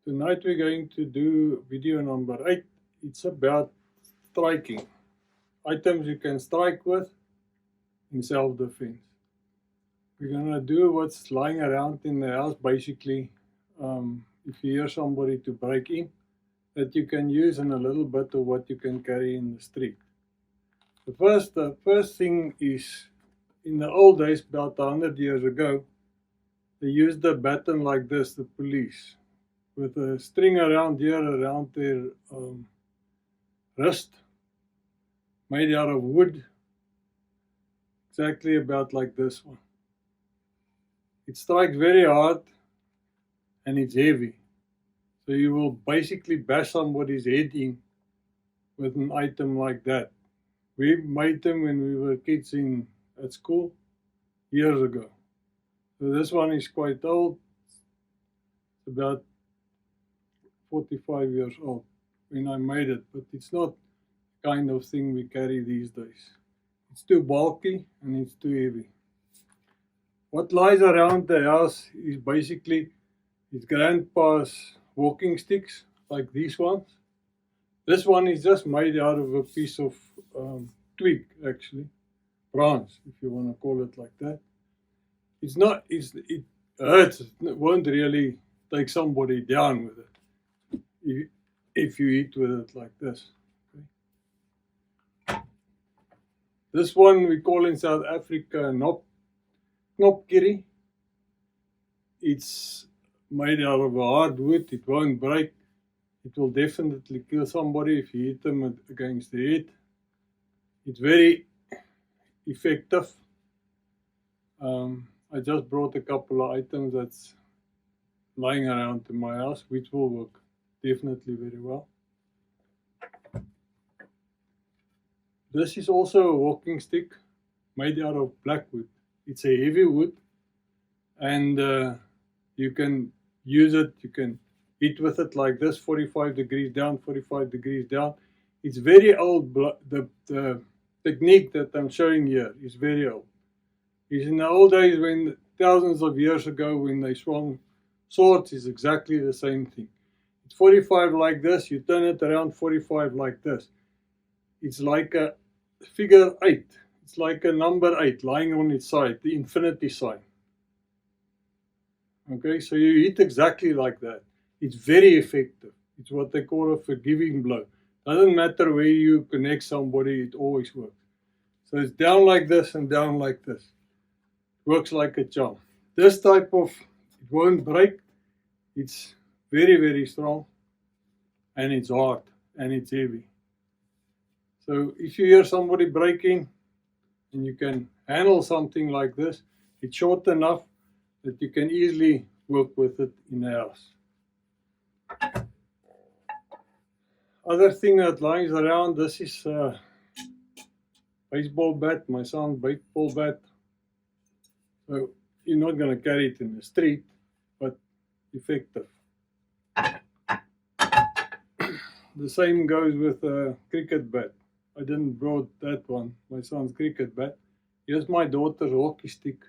Tonight we're going to do video number 8. It's about striking. Items you can strike with in self-defense. We're going to do what's lying around in the house basically. If you hear somebody to break in, that you can use, and a little bit of what you can carry in the street. The first thing is, in the old days, about 100 years ago, they used a baton like this, the police, with a string around here, around their wrist, made out of wood, exactly about like this one. It strikes very hard and it's heavy. So you will basically bash somebody's head in with an item like that. We made them when we were kids at school years ago. So this one is quite old. It's about 45 years old when I made it, but it's not the kind of thing we carry these days. It's too bulky and it's too heavy. What lies around the house is basically his grandpa's walking sticks, like these ones. This one is just made out of a piece of twig, actually, branch, if you want to call it like that. It hurts. It won't really take somebody down with it if you hit with it like this. Okay. This one we call in South Africa knopkierie. It's made out of a hard wood. It won't break. It will definitely kill somebody if you hit them against the head. It's very effective. I just brought a couple of items that's lying around in my house, which will work definitely very well. This is also a walking stick made out of black wood. It's a heavy wood, and you can use it. You can hit with it like this, 45 degrees down, 45 degrees down. It's very old. The technique that I'm showing here is very old. It's in the old days, when thousands of years ago, when they swung swords, is exactly the same thing. It's 45 like this. You turn it around 45 like this. It's like a figure 8. It's like a number 8 lying on its side, the infinity sign. Okay, so you hit exactly like that. It's very effective. It's what they call a forgiving blow. Doesn't matter where you connect somebody, it always works. So it's down like this and down like this. Works like a charm. This type of, it won't break. It's very, very strong, and it's hard, and it's heavy. So if you hear somebody breaking and you can handle something like this, it's short enough that you can easily work with it in the house. Other thing that lies around, this is a baseball bat, my son's baseball bat. So you're not going to carry it in the street, but effective. The same goes with a cricket bat. I didn't brought that one, my son's cricket bat. Here's my daughter's hockey stick.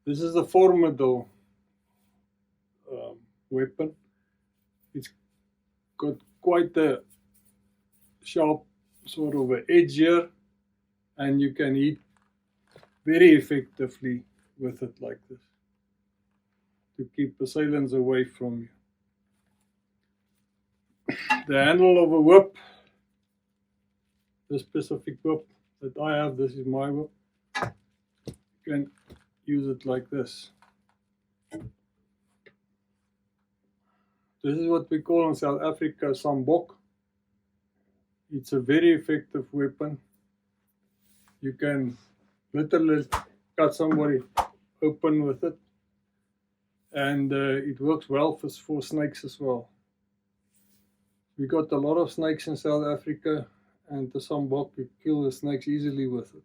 This is a formidable weapon. It's got quite a sharp sort of an edge here, and you can hit very effectively with it like this to keep assailants away from you. The handle of a whip, the specific whip that I have, this is my whip. You can use it like this. This is what we call in South Africa sambok. It's a very effective weapon. You can literally cut somebody open with it, and it works well for snakes as well. We got a lot of snakes in South Africa, and the sambok, you kill the snakes easily with it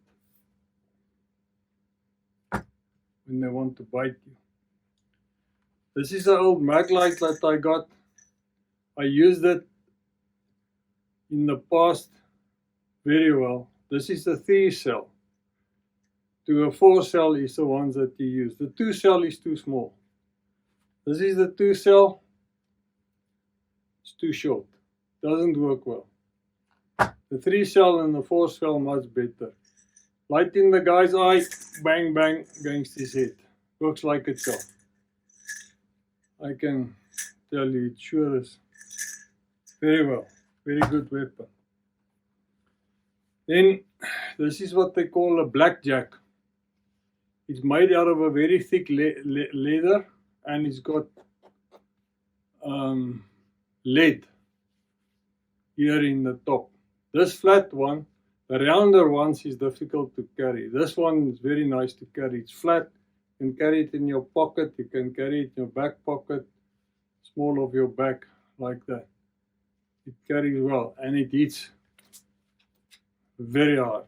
when they want to bite you. This is an old mag light that I got. I used it in the past very well. This is the 3-cell. To a 4-cell is the ones that you use. The 2-cell is too small. This is the 2-cell. too short. Doesn't work well. The 3 cell and the 4 cell much better. Light in the guy's eye, bang bang against his head. Works like a charm. I can tell you it sure is. Very well. Very good weapon. Then this is what they call a blackjack. It's made out of a very thick leather, and it's got lead here in the top. This flat one, the rounder ones, is difficult to carry. This one is very nice to carry. It's flat. You can carry it in your pocket. You can carry it in your back pocket, small of your back, like that. It carries well, and it hits very hard.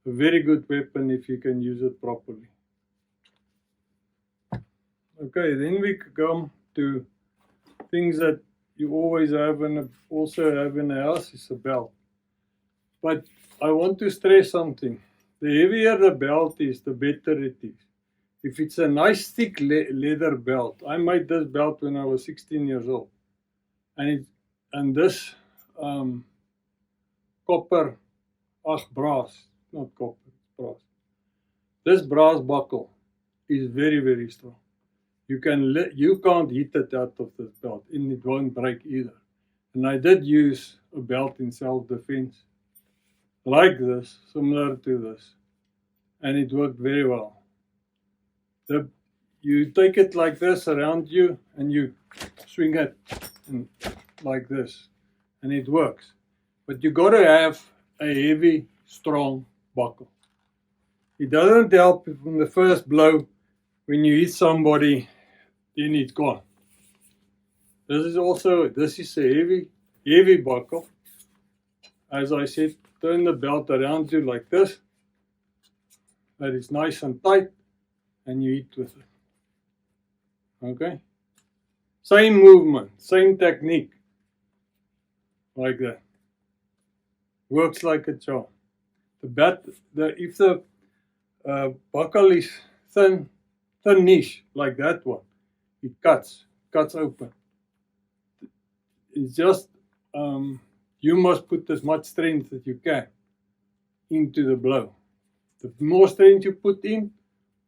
A very good weapon if you can use it properly. Okay, then we come to things that you always have and also have in the house is a belt. But I want to stress something. The heavier the belt is, the better it is. If it's a nice thick leather belt, I made this belt when I was 16 years old, and this copper, brass, not copper, it's brass. This brass buckle is very, very strong. You can't hit it out of this belt, and it won't break either. And I did use a belt in self-defense like this, similar to this, and it worked very well. You take it like this around you, and you swing it like this, and it works. But you got to have a heavy, strong buckle. It doesn't help if from the first blow, when you hit somebody, then it's gone. This is a heavy buckle. As I said, turn the belt around you like this. That is nice and tight, and you hit with it. Okay? Same movement, same technique. Like that. Works like a charm. If the buckle is thin-ish, like that one, it cuts open. It's just you must put as much strength as you can into the blow. The more strength you put in,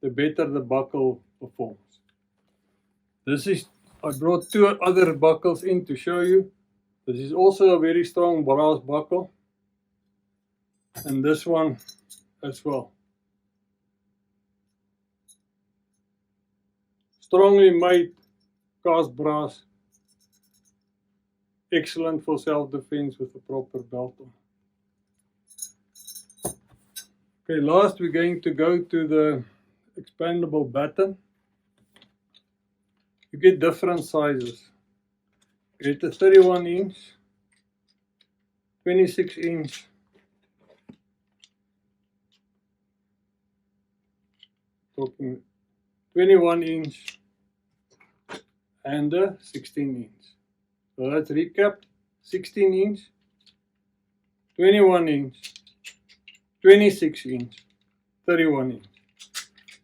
the better the buckle performs. I brought 2 other buckles in to show you. This is also a very strong brass buckle, and this one as well. Strongly made cast brass, excellent for self-defense with a proper belt on. Okay, last we're going to go to the expandable baton. You get different sizes. You get a 31 inch, 26 inch, talking 21 inch, and a 16 inch. So let's recap: 16 inch, 21 inch, 26 inch, 31 inch.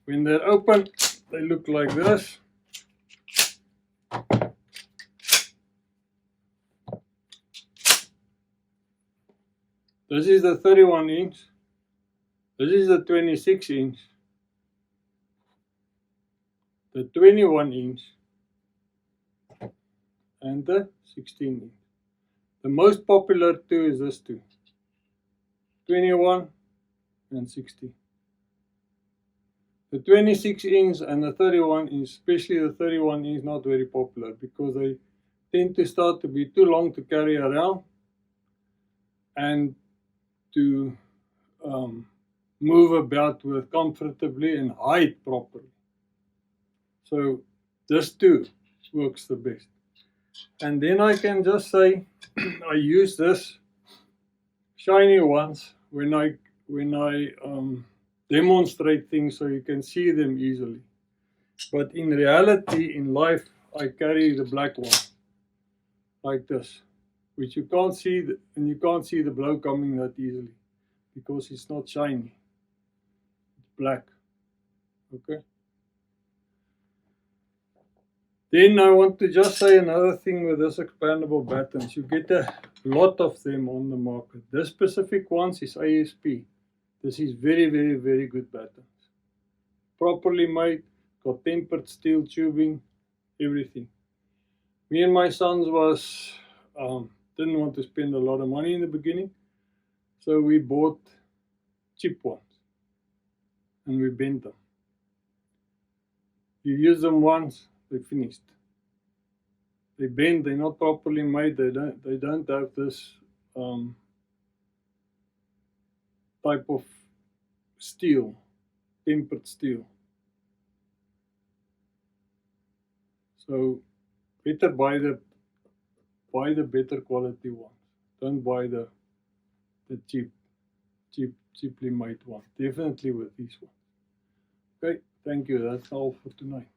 When they're open, they look like this. This is the 31 inch. This is the 26 inch. The 21 inch. And the 16 inch. The most popular two is this two. 21 and 16. The 26 inch and the 31 inch, especially the 31 inch, not very popular because they tend to start to be too long to carry around and to move about with comfortably and hide properly. So this too works the best. And then I can just say I use this shiny ones when I demonstrate things so you can see them easily. But in reality, in life, I carry the black one like this, which you can't see, and you can't see the blow coming that easily because it's not shiny. It's black. Okay. Then I want to just say another thing with this expandable battens. You get a lot of them on the market. This specific ones is ASP. This is very, very, very good battens. Properly made, got tempered steel tubing, everything. Me and my sons didn't want to spend a lot of money in the beginning, so we bought cheap ones and we bent them. You use them once, they're finished. They bend, they're not properly made, they don't have this type of steel, tempered steel. So better buy the better quality ones. Don't buy the cheaply made ones. Definitely with these ones. Okay, thank you. That's all for tonight.